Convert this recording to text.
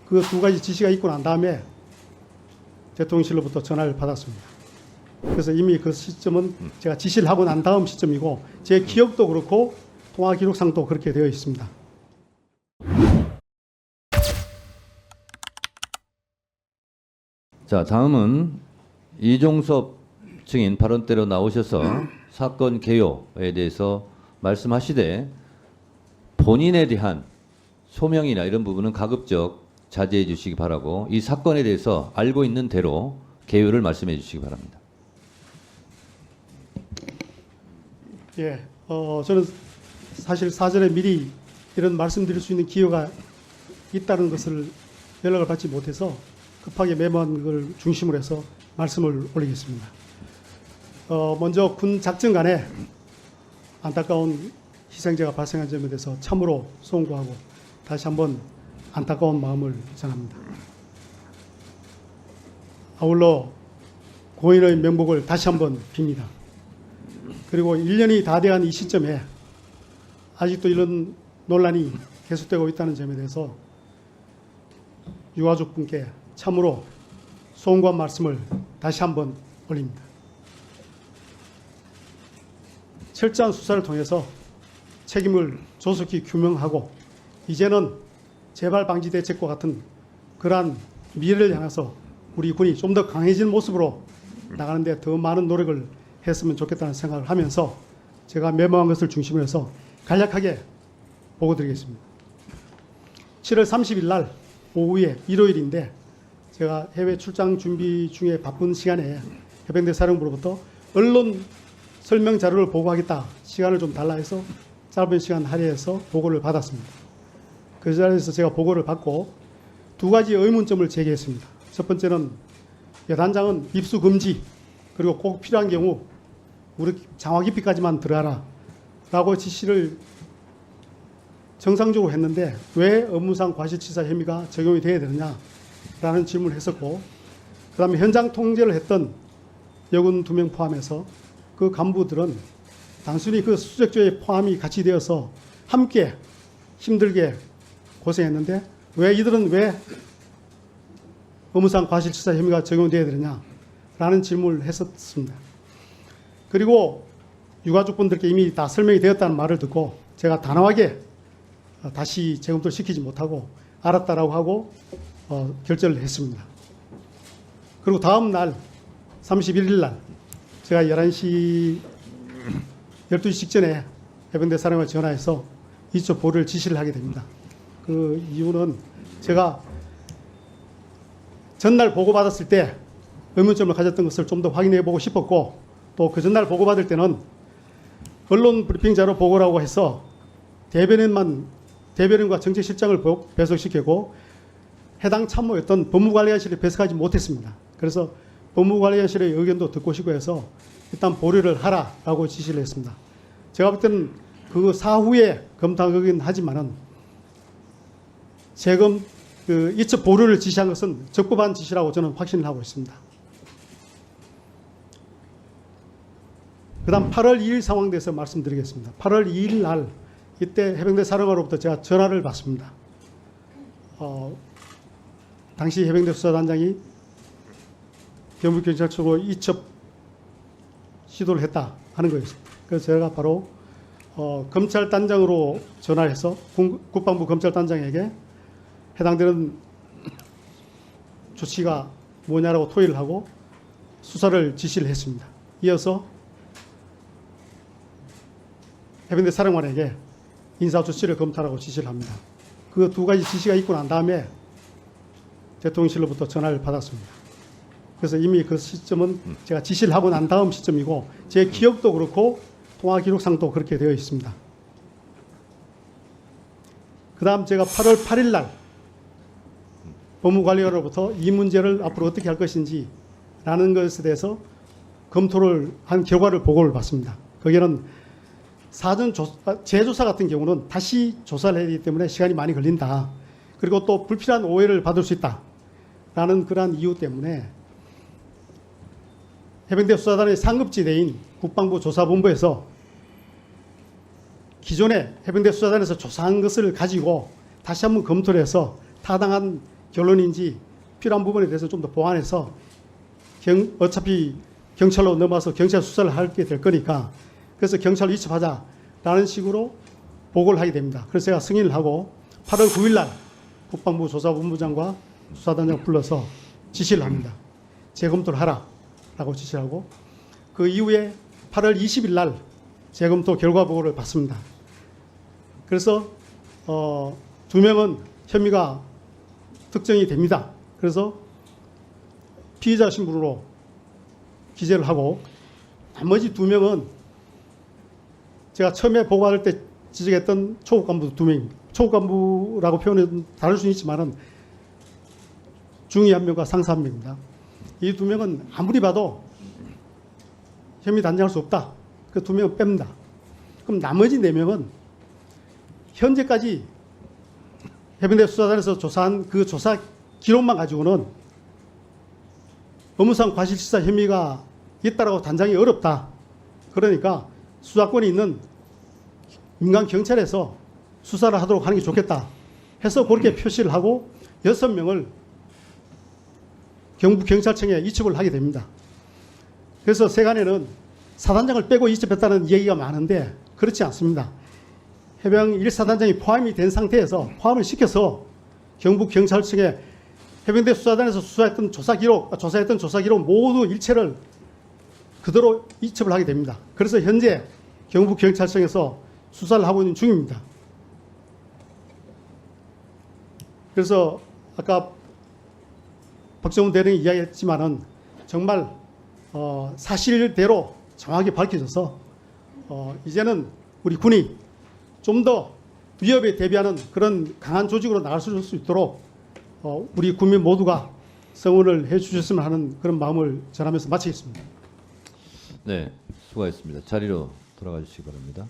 그 두 가지 지시가 있고 난 다음에 대통령실로부터 전화를 받았습니다. 그래서 이미 그 시점은 제가 지시를 하고 난 다음 시점이고 제 기억도 그렇고 통화 기록상도 그렇게 되어 있습니다. 자, 다음은 이종섭 증인 발언대로 나오셔서 사건 개요에 대해서 말씀하시되 본인에 대한 소명이나 이런 부분은 가급적 자제해 주시기 바라고 이 사건에 대해서 알고 있는 대로 개요를 말씀해 주시기 바랍니다. 예, 저는 사실 사전에 미리 이런 말씀드릴 수 있는 기회가 있다는 것을 연락을 받지 못해서 급하게 메모한 걸 중심으로 해서 말씀을 올리겠습니다. 먼저 군 작전간에 안타까운 희생자가 발생한 점에 대해서 참으로 송구하고 다시 한번 안타까운 마음을 전합니다. 아울러 고인의 명복을 다시 한번 빕니다. 그리고 1년이 다 돼간 이 시점에 아직도 이런 논란이 계속되고 있다는 점에 대해서 유가족분께 참으로 송구한 말씀을 다시 한번 올립니다. 철저한 수사를 통해서 책임을 조속히 규명하고 이제는 재발 방지 대책과 같은 그러한 미래를 향해서 우리 군이 좀 더 강해진 모습으로 나가는데 더 많은 노력을 했으면 좋겠다는 생각을 하면서 제가 메모한 것을 중심으로 해서 간략하게 보고드리겠습니다. 7월 30일 날 오후에 일요일인데 제가 해외 출장 준비 중에 바쁜 시간에 해병대 사령부로부터 언론 설명 자료를 보고하겠다 시간을 좀 달라 해서 짧은 시간 할애해서 보고를 받았습니다. 그 자리에서 제가 보고를 받고 두 가지 의문점을 제기했습니다. 첫 번째는 여단장은 입수 금지 그리고 꼭 필요한 경우 우리 장화 깊이까지만 들어가라 라고 지시를 정상적으로 했는데 왜 업무상 과실치사 혐의가 적용이 돼야 되느냐라는 질문을 했었고 그 다음에 현장 통제를 했던 여군 2명 포함해서 그 간부들은 단순히 그 수색조에 포함이 같이 되어서 함께 힘들게 고생했는데 왜 이들은 왜 업무상 과실치사 혐의가 적용돼야 되느냐라는 질문을 했었습니다. 그리고 유가족분들께 이미 다 설명이 되었다는 말을 듣고 제가 단호하게 다시 재검토를 시키지 못하고 알았다라고 하고 결정을 했습니다. 그리고 다음 날 31일 날 제가 11시 12시 직전에 해병대 사령관에 전화해서 이쪽 보류를 지시를 하게 됩니다. 그 이유는 제가 전날 보고받았을 때 의문점을 가졌던 것을 좀 더 확인해 보고 싶었고 또 그 전날 보고받을 때는 언론 브리핑자로 보고라고 해서 대변인과 정책실장을 배석시키고 해당 참모였던 법무관리관실에 배석하지 못했습니다. 그래서 법무관리관실의 의견도 듣고 싶고 해서 일단 보류를 하라라고 지시를 했습니다. 제가 볼 때는 그 사후에 검토하긴 하지만은 이첩 보류를 지시한 것은 적법한 지시라고 저는 확신을 하고 있습니다. 그 다음 8월 2일 상황에 대해서 말씀드리겠습니다. 8월 2일 날 이때 해병대 사령관으로부터 제가 전화를 받습니다. 당시 해병대 수사단장이 경북경찰서로 이첩 시도를 했다 하는 거였습니다. 그래서 제가 바로 검찰단장으로 전화를 해서 국방부 검찰단장에게 해당되는 조치가 뭐냐라고 토의를 하고 수사를 지시를 했습니다. 이어서 해병대 사령관에게 인사조치를 검토하라고 지시를 합니다. 그 두 가지 지시가 있고 난 다음에 대통령실로부터 전화를 받았습니다. 그래서 이미 그 시점은 제가 지시를 하고 난 다음 시점이고 제 기억도 그렇고 통화 기록상도 그렇게 되어 있습니다. 그 다음 제가 8월 8일 날 법무관리관으로부터 이 문제를 앞으로 어떻게 할 것인지 라는 것에 대해서 검토를 한 결과를 보고를 받습니다. 거기에는 재조사 같은 경우는 다시 조사를 해야 되기 때문에 시간이 많이 걸린다. 그리고 또 불필요한 오해를 받을 수 있다. 라는 그러한 이유 때문에 해병대 수사단의 상급지대인 국방부 조사본부에서 기존에 해병대 수사단에서 조사한 것을 가지고 다시 한번 검토를 해서 타당한 결론인지 필요한 부분에 대해서 좀 더 보완해서 어차피 경찰로 넘어와서 경찰 수사를 하게 될 거니까 그래서 경찰로 이첩하자라는 식으로 보고를 하게 됩니다. 그래서 제가 승인을 하고 8월 9일 날 국방부 조사본부장과 수사단장 불러서 지시를 합니다. 재검토를 하라라고 지시를 하고 그 이후에 8월 20일 날 재검토 결과 보고를 받습니다. 그래서 2명은 혐의가 특정이 됩니다. 그래서 피의자 신분으로 기재를 하고 나머지 2명은 제가 처음에 보고할 때 지적했던 초급 간부 2명, 초급 간부라고 표현은 다를 수는 있지만은 중위 1명과 상사 1명입니다. 이 2명은 아무리 봐도 혐의 단정할 수 없다. 그 2명은 뺍니다. 그럼 나머지 4명은 현재까지 해병대 수사단에서 조사한 그 조사 기록만 가지고는 업무상 과실치사 혐의가 있다라고 단정이 어렵다. 그러니까 수사권이 있는 민간 경찰에서 수사를 하도록 하는 게 좋겠다 해서 그렇게 표시를 하고 6명을 경북경찰청에 이첩을 하게 됩니다. 그래서 세간에는 사단장을 빼고 이첩했다는 얘기가 많은데 그렇지 않습니다. 해병 1사단장이 포함이 된 상태에서 포함을 시켜서 경북경찰청에 해병대 수사단에서 조사했던 조사 기록 모두 일체를 그대로 이첩을 하게 됩니다. 그래서 현재 경북경찰청에서 수사를 하고 있는 중입니다. 그래서 아까 박정훈 대령이 이야기했지만은 정말 사실대로 정확히 밝혀져서 이제는 우리 군이 좀 더 위협에 대비하는 그런 강한 조직으로 나갈 수 있도록 우리 국민 모두가 성원을 해 주셨으면 하는 그런 마음을 전하면서 마치겠습니다. 네, 수고하셨습니다. 자리로 돌아가 주시기 바랍니다.